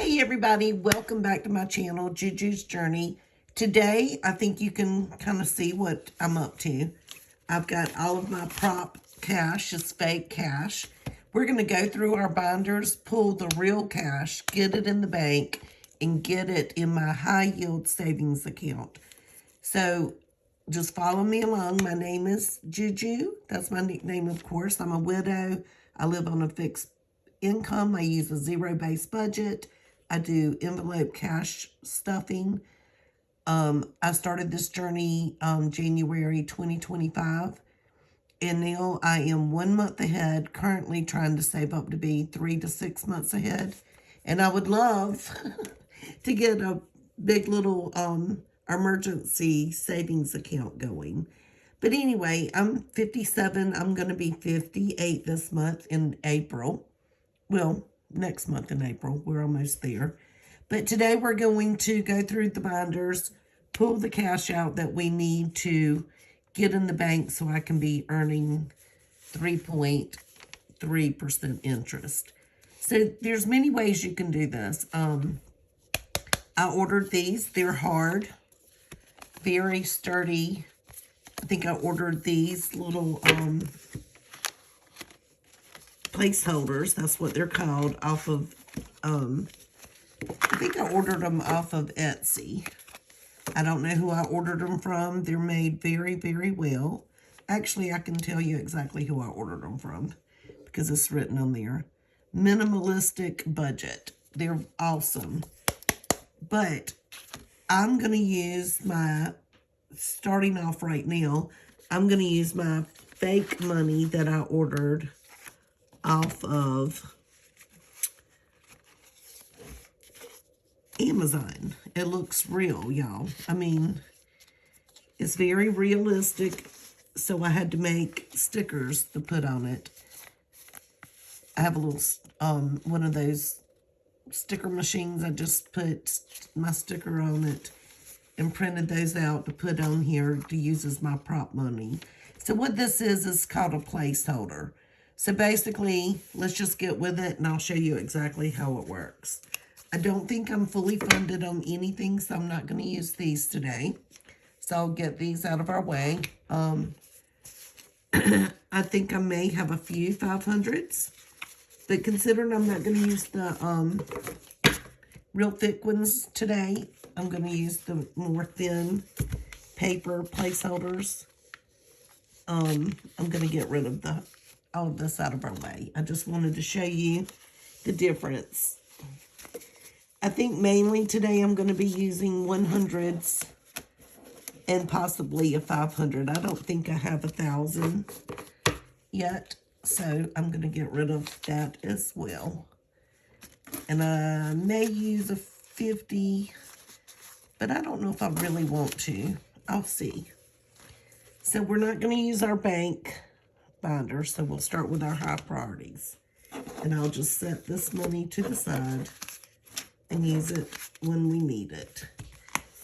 Hey everybody, welcome back to my channel, Juju's Journey. Today, I think you can kind of see what I'm up to. I've got all of my prop cash, is fake cash. We're going to go through our binders, pull the real cash, get it in the bank, and get it in my high yield savings account. So, just follow me along. My name is Juju. That's my nickname, of course. I'm a widow. I live on a fixed income. I use a zero-based budget. I do envelope cash stuffing. I started this journey January 2025. And now I am 1 month ahead, currently trying to save up to be 3 to 6 months ahead. And I would love to get a big little emergency savings account going. But anyway, I'm 57. I'm going to be 58 this month in April. Well, next month in April. We're almost there. But today we're going to go through the binders, pull the cash out that we need to get in the bank so I can be earning 3.3% interest. So there's many ways you can do this. I ordered these. They're hard, very sturdy. I think I ordered these little placeholders. That's what they're called, off of, I think I ordered them off of Etsy. I don't know who I ordered them from. They're made very, very well. Actually, I can tell you exactly who I ordered them from because it's written on there. Minimalistic Budget. They're awesome. But I'm going to use my, starting off right now, I'm going to use my fake money that I ordered off of Amazon. It looks real, y'all. I mean, it's very realistic, so I had to make stickers to put on it. I have a little, one of those sticker machines. I just put my sticker on it and printed those out to put on here to use as my prop money. So what this is called a placeholder. So basically, let's just get with it, and I'll show you exactly how it works. I don't think I'm fully funded on anything, so I'm not going to use these today. So I'll get these out of our way. I think I may have a few 500s, but considering I'm not going to use the real thick ones today, I'm going to use the more thin paper placeholders. I'm going to get rid of all of this out of our way. I just wanted to show you the difference. I think mainly today I'm going to be using 100s and possibly a 500. I don't think I have 1,000 yet, so I'm going to get rid of that as well. And I may use a 50, but I don't know if I really want to. I'll see. So we're not going to use our bank binder, so we'll start with our high priorities. And I'll just set this money to the side and use it when we need it.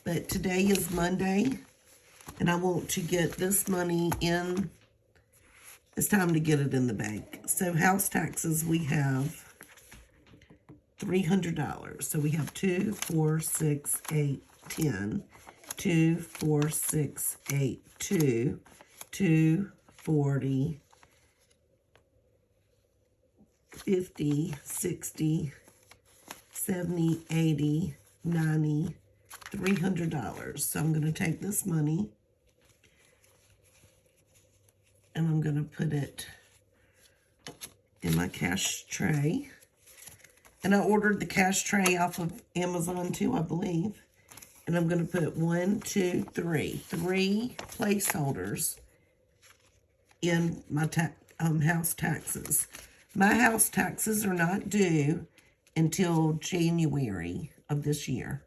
But today is Monday, and I want to get this money in. It's time to get it in the bank. So house taxes, we have $300. So we have 2, 4, 6, 8, 10. 2, 4, 6, 8, 2, 2, 40, 50, 60, 70, 80, 90, $300. So I'm going to take this money and I'm going to put it in my cash tray. And I ordered the cash tray off of Amazon too, I believe. And I'm going to put 1, 2, 3 placeholders in my house taxes. My house taxes are not due until January of this year.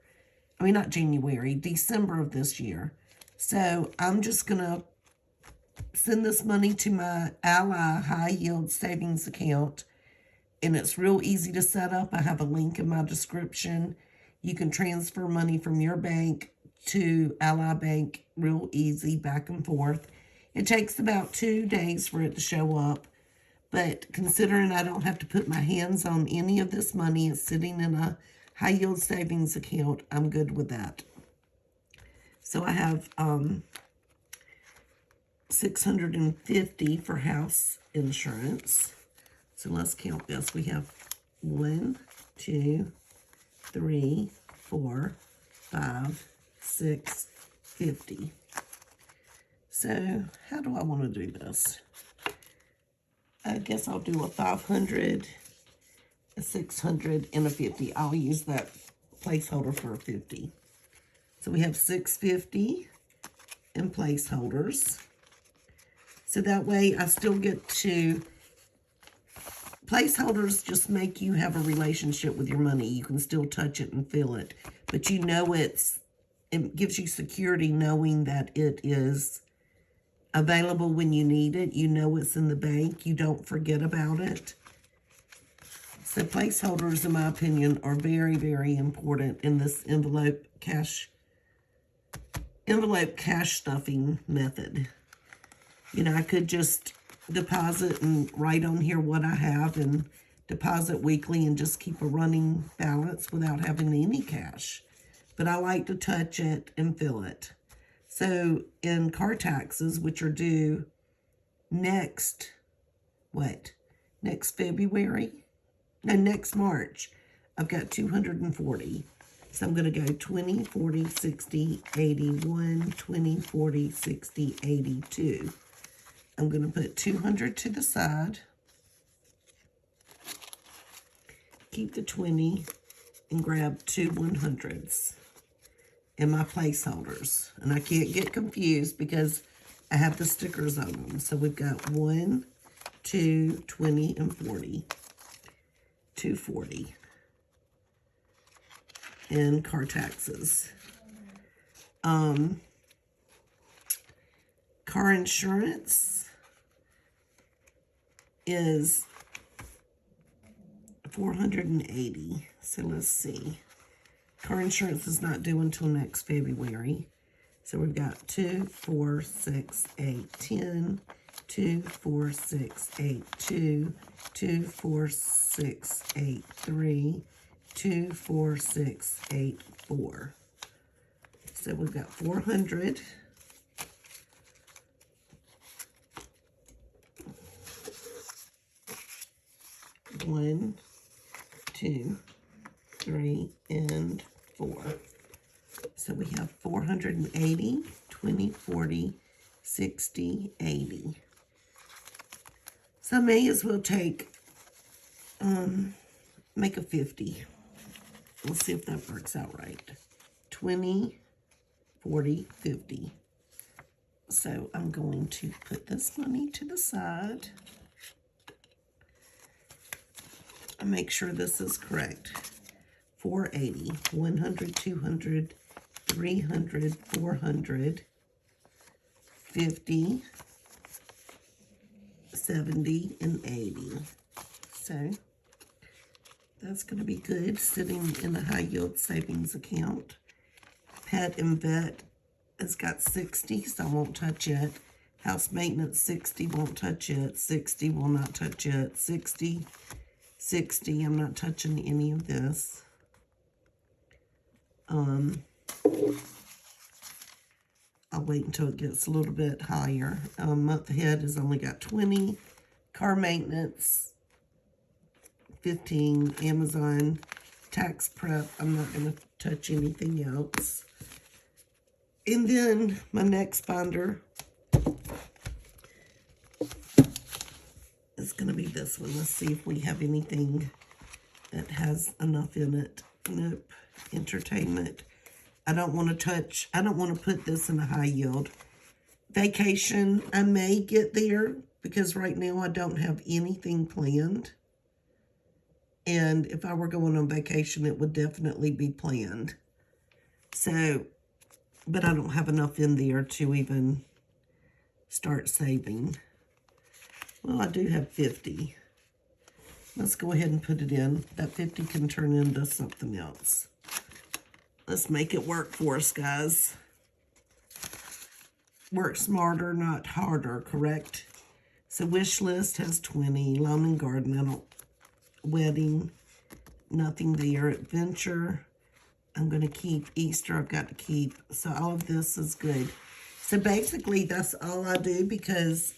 I mean, not January, December of this year. So I'm just going to send this money to my Ally High Yield Savings account. And it's real easy to set up. I have a link in my description. You can transfer money from your bank to Ally Bank real easy, back and forth. It takes about 2 days for it to show up. But considering I don't have to put my hands on any of this money, it's sitting in a high yield savings account, I'm good with that. So I have $650 for house insurance. So let's count this. We have 1, 2, 3, 4, 5, 6, 50. So how do I want to do this? I guess I'll do a 500, a 600, and a 50. I'll use that placeholder for a 50. So we have 650 in placeholders. So that way I still get to, placeholders just make you have a relationship with your money. You can still touch it and feel it. But you know it gives you security knowing that it is available when you need it. You know it's in the bank. You don't forget about it. So placeholders, in my opinion, are very, very important in this envelope cash stuffing method. You know, I could just deposit and write on here what I have and deposit weekly and just keep a running balance without having any cash. But I like to touch it and feel it. So in car taxes, which are due next February? No, next March, I've got 240. So I'm going to go 20, 40, 60, 81, 20, 40, 60, 82. I'm going to put 200 to the side. Keep the 20 and grab 2 100s in my placeholders. And I can't get confused because I have the stickers on them. So we've got 1, 2, 20, and 40. 240. And car taxes. Car insurance is 480. So let's see. Car insurance is not due until next February. So we've got 2, 4, 6, 8, 10, 2, 4, 6, 8, 2, 2, 4, 6, 8, 3, 2, 4, 6, 8, 4. So we've got 400. One, 2, 3, and 4. So we have 480, 20, 40, 60, 80. So I may as well take, make a 50. Let's see if that works out right. 20, 40, 50. So I'm going to put this money to the side. And make sure this is correct. 480, 100, 200, 300, 400, 50, 70, and 80. So that's going to be good sitting in a high yield savings account. Pet and vet has got 60, so I won't touch it. House maintenance 60, won't touch it. 60, will not touch it. 60, 60, I'm not touching any of this. I'll wait until it gets a little bit higher. Month ahead has only got 20. Car maintenance, 15. Amazon, tax prep, I'm not going to touch anything else. And then my next binder is going to be this one. Let's see if we have anything that has enough in it. Nope. Entertainment. I don't want to put this in a high yield. Vacation, I may get there because right now I don't have anything planned. And if I were going on vacation, it would definitely be planned. So, but I don't have enough in there to even start saving. Well, I do have 50. Let's go ahead and put it in. That 50 can turn into something else. Let's make it work for us, guys. Work smarter, not harder, correct? So wish list has 20. Lawn and garden, wedding, nothing there. Adventure, I'm going to keep. Easter, I've got to keep. So all of this is good. So basically, that's all I do because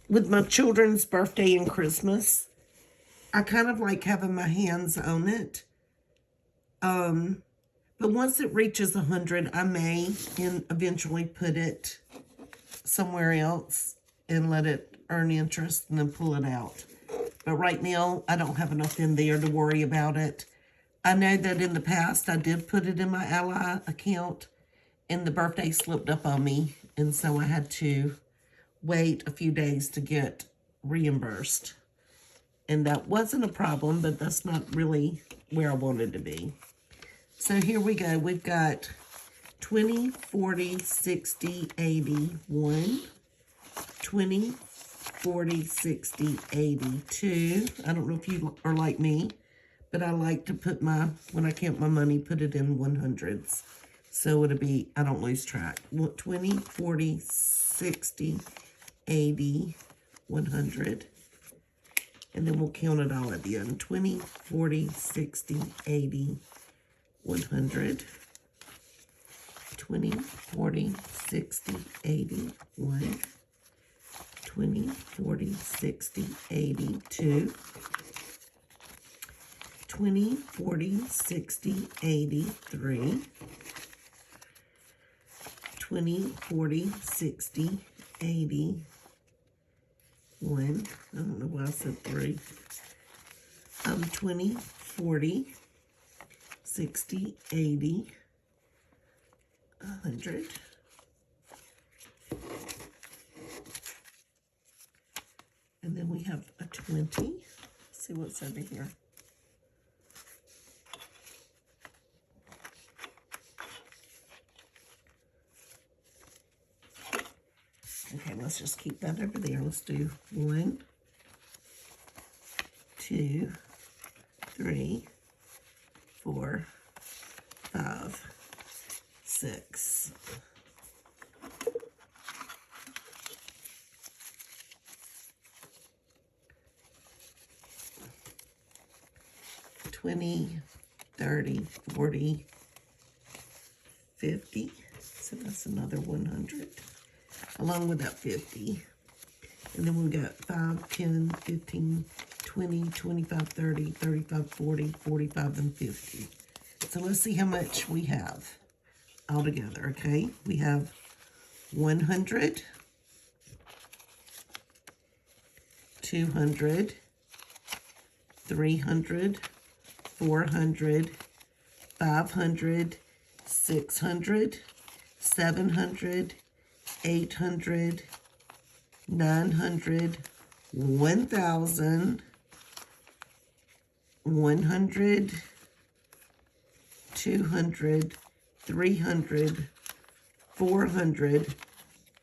with my children's birthday and Christmas, I kind of like having my hands on it. But once it reaches 100, I may eventually put it somewhere else and let it earn interest and then pull it out. But right now, I don't have enough in there to worry about it. I know that in the past, I did put it in my Ally account, and the birthday slipped up on me, and so I had to wait a few days to get reimbursed. And that wasn't a problem, but that's not really where I wanted to be. So here we go. We've got 20, 40, 60, 80, 1, 20, 40, 60, 80, 2. I don't know if you are like me, but I like to put my, when I count my money, put it in 100s. So it'll be, I don't lose track. 20, 40, 60, 80, 100. And then we'll count it all at the end. 20, 40, 60, 80, 100. 20, 40, 60, 80, 1. 20, 40, 60, 80, 2. 20, 40, 60, 80, 3. 20, 40, 60, 80, 1. I don't know why I said 3. 20, 40, 60, 80, 100. And then we have a 20. Let's see what's over here. Okay, let's just keep that over there. Let's do 1, 2, 3, 4, 5, 6. $20, $30, $40, $50. So that's another 100. Along with that 50. And then we got 5, 10, 15, 20, 25, 30, 35, 40, 45, and 50. So let's see how much we have all together, okay? We have 100, 200, 300, 400, 500, 600, 700, 800, 900, 1,000, 100, 200, 300, 400,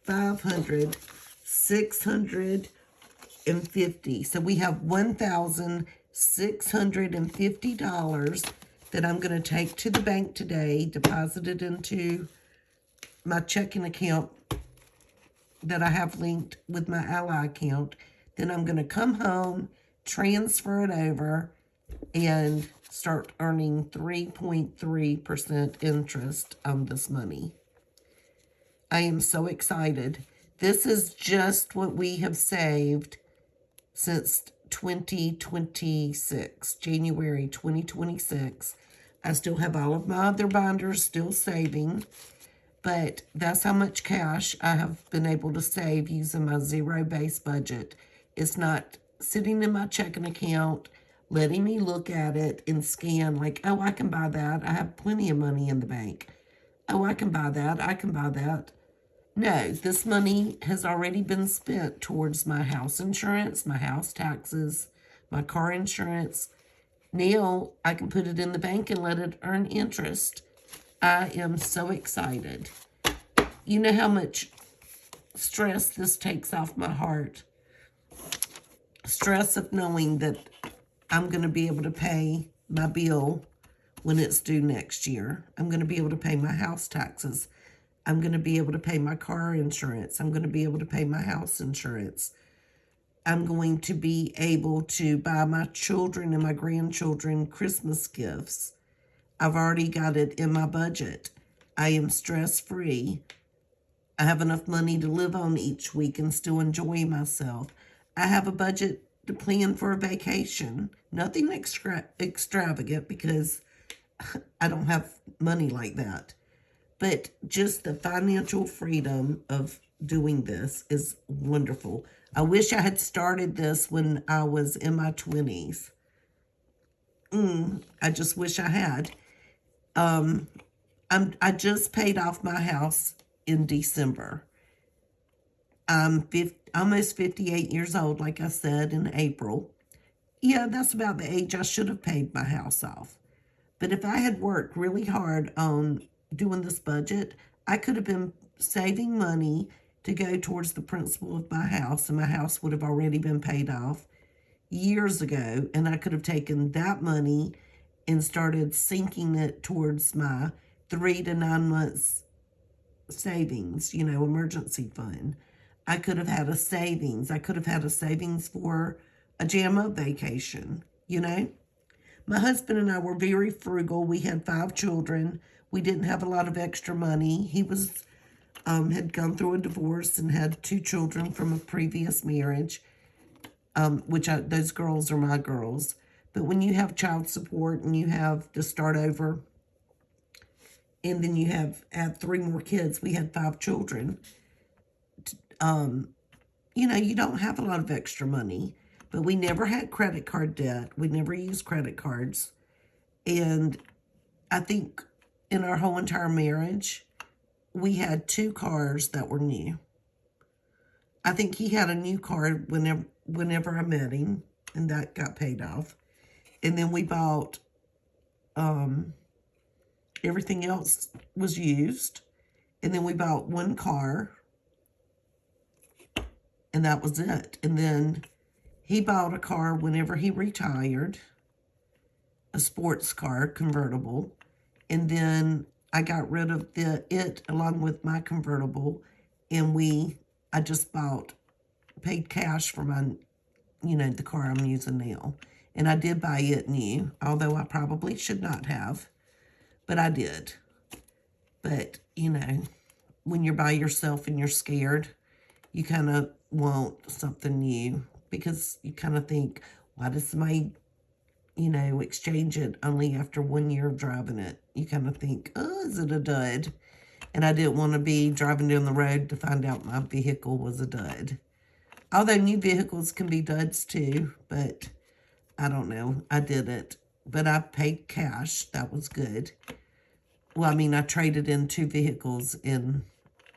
500, 650. So we have $1,650 that I'm going to take to the bank today, deposit it into my checking account that I have linked with my Ally account. Then I'm going to come home, transfer it over, and start earning 3.3% interest on this money. I am so excited. This is just what we have saved since 2026, January 2026. I still have all of my other binders still saving. But that's how much cash I have been able to save using my zero-based budget. It's not sitting in my checking account, letting me look at it and scan like, oh, I can buy that. I have plenty of money in the bank. Oh, I can buy that. I can buy that. No, this money has already been spent towards my house insurance, my house taxes, my car insurance. Now I can put it in the bank and let it earn interest. I am so excited. You know how much stress this takes off my heart. Stress of knowing that I'm going to be able to pay my bill when it's due next year. I'm going to be able to pay my house taxes. I'm going to be able to pay my car insurance. I'm going to be able to pay my house insurance. I'm going to be able to buy my children and my grandchildren Christmas gifts. I've already got it in my budget. I am stress-free. I have enough money to live on each week and still enjoy myself. I have a budget to plan for a vacation. Nothing extravagant because I don't have money like that. But just the financial freedom of doing this is wonderful. I wish I had started this when I was in my 20s. I just wish I had. I just paid off my house in December. I'm almost 58 years old, like I said, in April. Yeah, that's about the age I should have paid my house off. But if I had worked really hard on doing this budget, I could have been saving money to go towards the principal of my house, and my house would have already been paid off years ago, and I could have taken that money and started sinking it towards my 3 to 9 months savings, emergency fund. I could have had a savings. I could have had a savings for a jam-up vacation, My husband and I were very frugal. We had 5 children. We didn't have a lot of extra money. He had gone through a divorce and had 2 children from a previous marriage, those girls are my girls. But when you have child support and you have to start over, and then you had 3 more kids, we had 5 children, you don't have a lot of extra money. But we never had credit card debt. We never used credit cards. And I think in our whole entire marriage, we had 2 cars that were new. I think he had a new car whenever I met him, and that got paid off. And then we bought, everything else was used. And then we bought 1 car, and that was it. And then he bought a car whenever he retired, a sports car, convertible. And then I got rid of it along with my convertible, and I just paid cash for my, the car I'm using now. And I did buy it new, although I probably should not have, but I did. But, when you're by yourself and you're scared, you kind of want something new, because you kind of think, why does somebody, exchange it only after 1 year of driving it? You kind of think, oh, is it a dud? And I didn't want to be driving down the road to find out my vehicle was a dud. Although new vehicles can be duds too, but I don't know. I did it. But I paid cash. That was good. Well, I traded in 2 vehicles and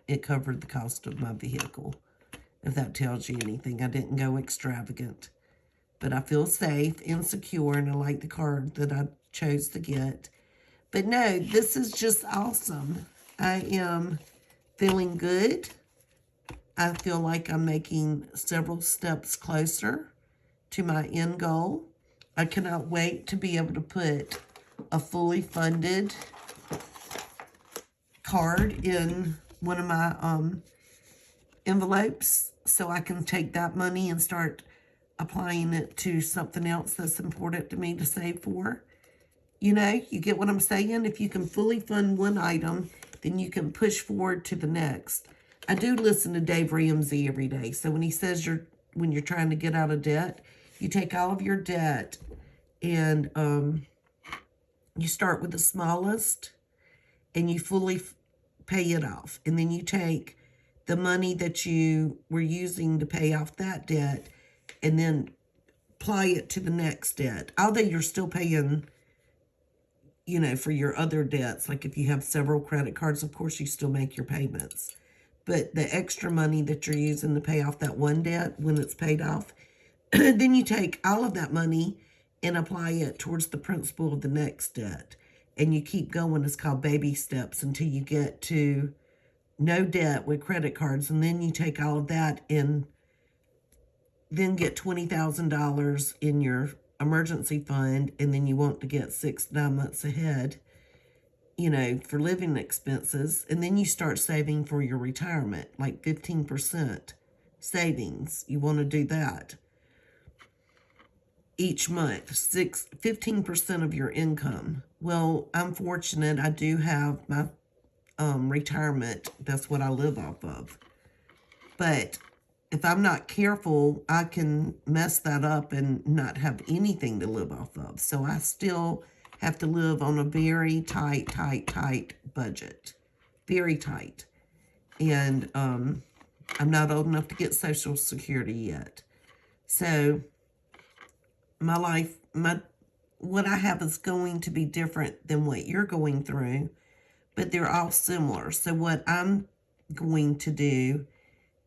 it covered the cost of my vehicle. If that tells you anything, I didn't go extravagant. But I feel safe and secure, and I like the car that I chose to get. But no, this is just awesome. I am feeling good. I feel like I'm making several steps closer to my end goal. I cannot wait to be able to put a fully funded card in one of my envelopes, so I can take that money and start applying it to something else that's important to me to save for. You get what I'm saying? If you can fully fund one item, then you can push forward to the next. I do listen to Dave Ramsey every day. So when he says when you're trying to get out of debt, you take all of your debt and you start with the smallest and you fully pay it off. And then you take the money that you were using to pay off that debt and then apply it to the next debt. Although you're still paying, for your other debts. Like if you have several credit cards, of course you still make your payments. But the extra money that you're using to pay off that one debt, when it's paid off, then you take all of that money and apply it towards the principal of the next debt. And you keep going. It's called baby steps until you get to no debt with credit cards. And then you take all of that and then get $20,000 in your emergency fund. And then you want to get 6 to 9 months ahead, for living expenses. And then you start saving for your retirement, like 15% savings. You want to do that. each month, 15% of your income. Well, I'm fortunate. I do have my retirement. That's what I live off of. But if I'm not careful, I can mess that up and not have anything to live off of. So I still have to live on a very tight budget. Very tight. And I'm not old enough to get Social Security yet. So my life, what I have is going to be different than what you're going through, but they're all similar. So what I'm going to do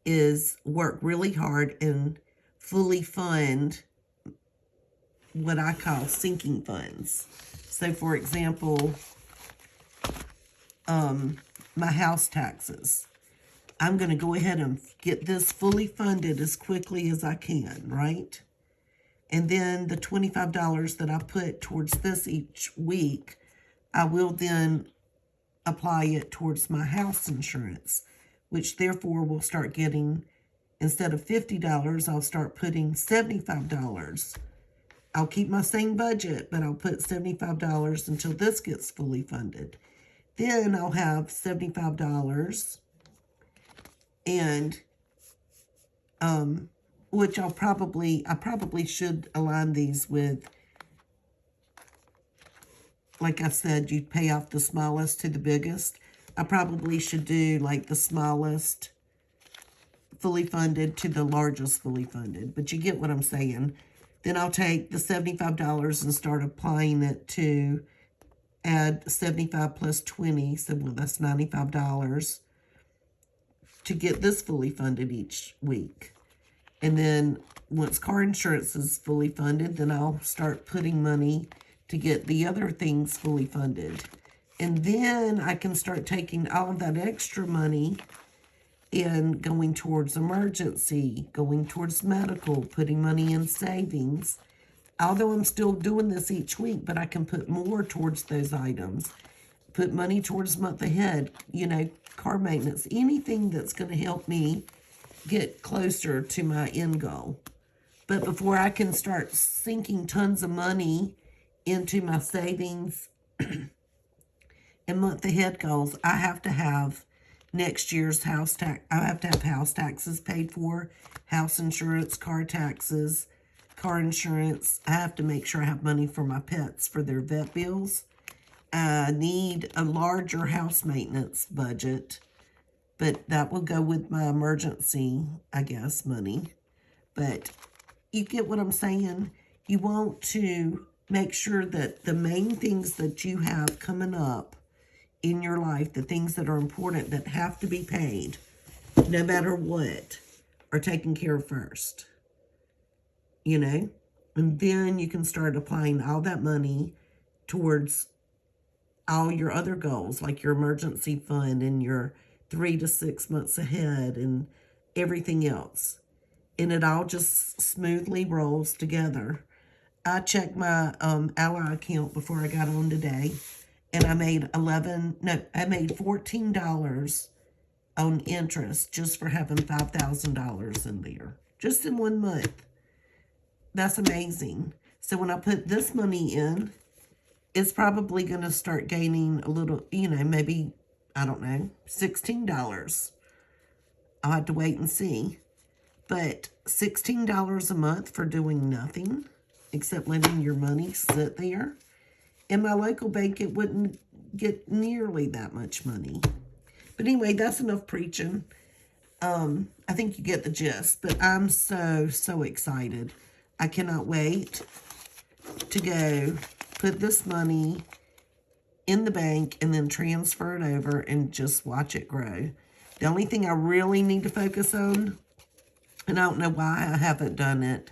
is work really hard and fully fund what I call sinking funds. So for example, my house taxes. I'm going to go ahead and get this fully funded as quickly as I can, right? And then the $25 that I put towards this each week, I will then apply it towards my house insurance, which therefore will start getting, instead of $50, I'll start putting $75. I'll keep my same budget, but I'll put $75 until this gets fully funded. Then I'll have $75 and which I probably should align these with, like I said, you pay off the smallest to the biggest. I probably should do like the smallest fully funded to the largest fully funded, but you get what I'm saying. Then I'll take the $75 and start applying it to add 75 plus 20, so well, that's $95 to get this fully funded each week. And then once car insurance is fully funded, then I'll start putting money to get the other things fully funded. And then I can start taking all of that extra money and going towards emergency, going towards medical, putting money in savings. Although I'm still doing this each week, but I can put more towards those items. Put money towards month ahead, car maintenance, anything that's going to help me get closer to my end goal. But before I can start sinking tons of money into my savings and month ahead goals, I have to have next year's house tax. I have to have house taxes paid for, house insurance, car taxes, car insurance. I have to make sure I have money for my pets for their vet bills. I need a larger house maintenance budget, but that will go with my emergency, I guess, money. But you get what I'm saying? You want to make sure that the main things that you have coming up in your life, the things that are important that have to be paid, no matter what, are taken care of first. And then you can start applying all that money towards all your other goals, like your emergency fund and your 3 to 6 months ahead and everything else. And it all just smoothly rolls together. I checked my Ally account before I got on today, and I made $14 on interest just for having $5,000 in there, just in 1 month. That's amazing. So when I put this money in, it's probably going to start gaining a little, maybe, I don't know, $16. I'll have to wait and see. But $16 a month for doing nothing except letting your money sit there. In my local bank, it wouldn't get nearly that much money. But anyway, that's enough preaching. I think you get the gist. But I'm so excited. I cannot wait to go put this money in the bank and then transfer it over and just watch it grow. The only thing I really need to focus on, and I don't know why I haven't done it,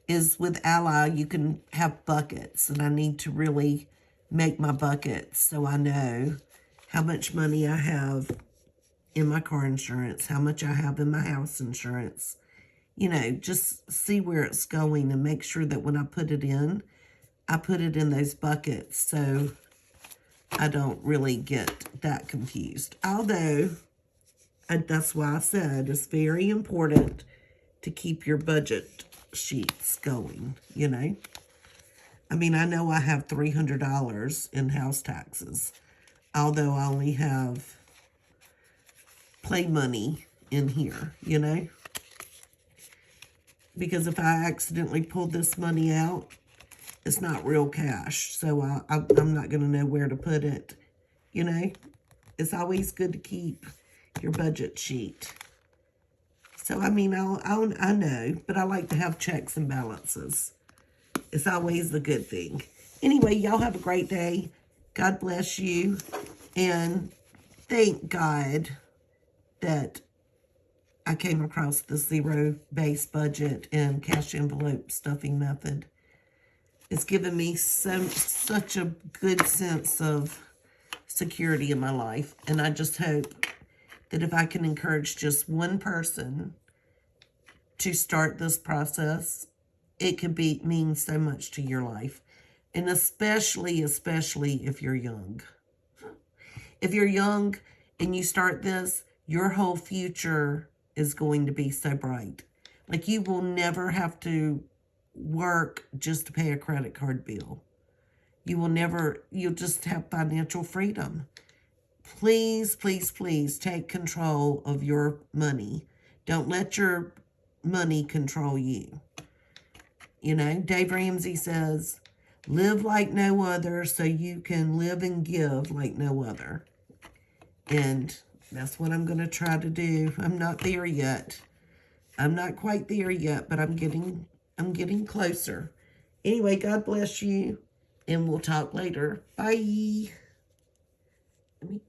is with Ally, you can have buckets, and I need to really make my buckets so I know how much money I have in my car insurance, how much I have in my house insurance. Just see where it's going and make sure that when I put it in, I put it in those buckets so I don't really get that confused. Although, that's why I said it's very important to keep your budget sheets going, you know. I mean, I know I have $300 in house taxes, although I only have play money in here, you know. Because if I accidentally pull this money out, it's not real cash, so I'm not going to know where to put it, you know. It's always good to keep your budget sheet. So, I mean, I know, but I like to have checks and balances. It's always a good thing. Anyway, y'all have a great day. God bless you. And thank God that I came across the zero-based budget and cash envelope stuffing method. It's given me such a good sense of security in my life. And I just hope that if I can encourage just one person to start this process, it could mean so much to your life. And especially if you're young. If you're young and you start this, your whole future is going to be so bright. Like, you will never have to work just to pay a credit card bill. You'll just have financial freedom. Please, please, please take control of your money. Don't let your money control you. You know, Dave Ramsey says, live like no other so you can live and give like no other. And that's what I'm going to try to do. I'm not there yet. I'm not quite there yet, but I'm getting closer. Anyway, God bless you, and we'll talk later. Bye. Let me